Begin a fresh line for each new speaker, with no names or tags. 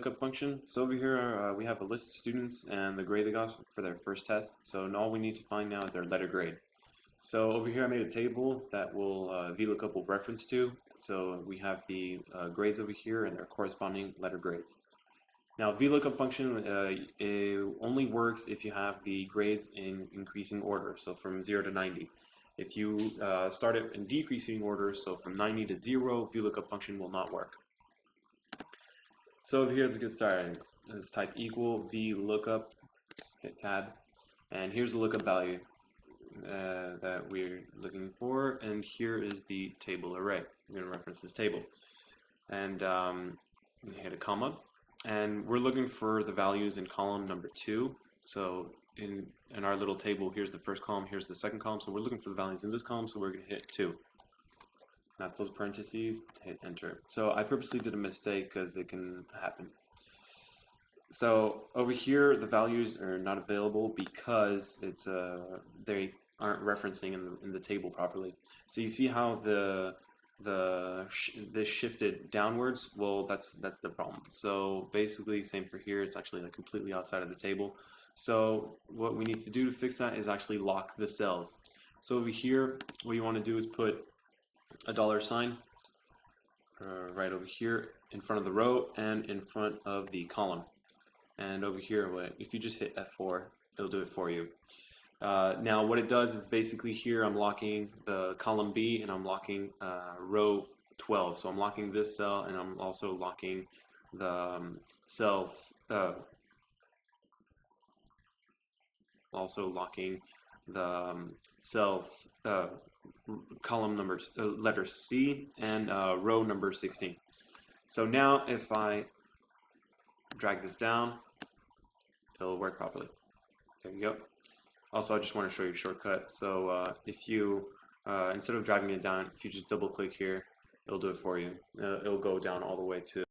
VLOOKUP function. So over here we have a list of students and the grade they got for their first test. So all we need to find now is their letter grade. So over here I made a table that will VLOOKUP will reference to. So we have the grades over here and their corresponding letter grades. Now VLOOKUP function it only works if you have the grades in increasing order, so from 0 to 90. If you start it in decreasing order, so from 90 to 0, VLOOKUP function will not work. So over here, let's get started. Let's type equal VLOOKUP, hit tab, and here's the lookup value that we're looking for, and here is the table array. We're going to reference this table, and hit a comma, and we're looking for the values in column number 2. So in our little table, here's the first column, here's the second column, so we're looking for the values in this column, so we're going to hit 2. Now close parentheses, hit enter. So I purposely did a mistake because it can happen. So over here, the values are not available because it's they aren't referencing in the table properly. So you see how this shifted downwards? Well, that's the problem. So basically, same for here. It's actually like completely outside of the table. So what we need to do to fix that is actually lock the cells. So over here, what you want to do is put a $sign right over here in front of the row and in front of the column. And over here, if you just hit F4, it'll do it for you. Now what it does is basically here I'm locking the column B and I'm locking row 12. So I'm locking this cell and I'm also locking the cells, also locking the cells, column numbers, letter C and row number 16. So now if I drag this down, it'll work properly. There you go. Also, I just want to show you a shortcut. So if you, instead of dragging it down, if you just double click here, it'll do it for you. It'll go down all the way to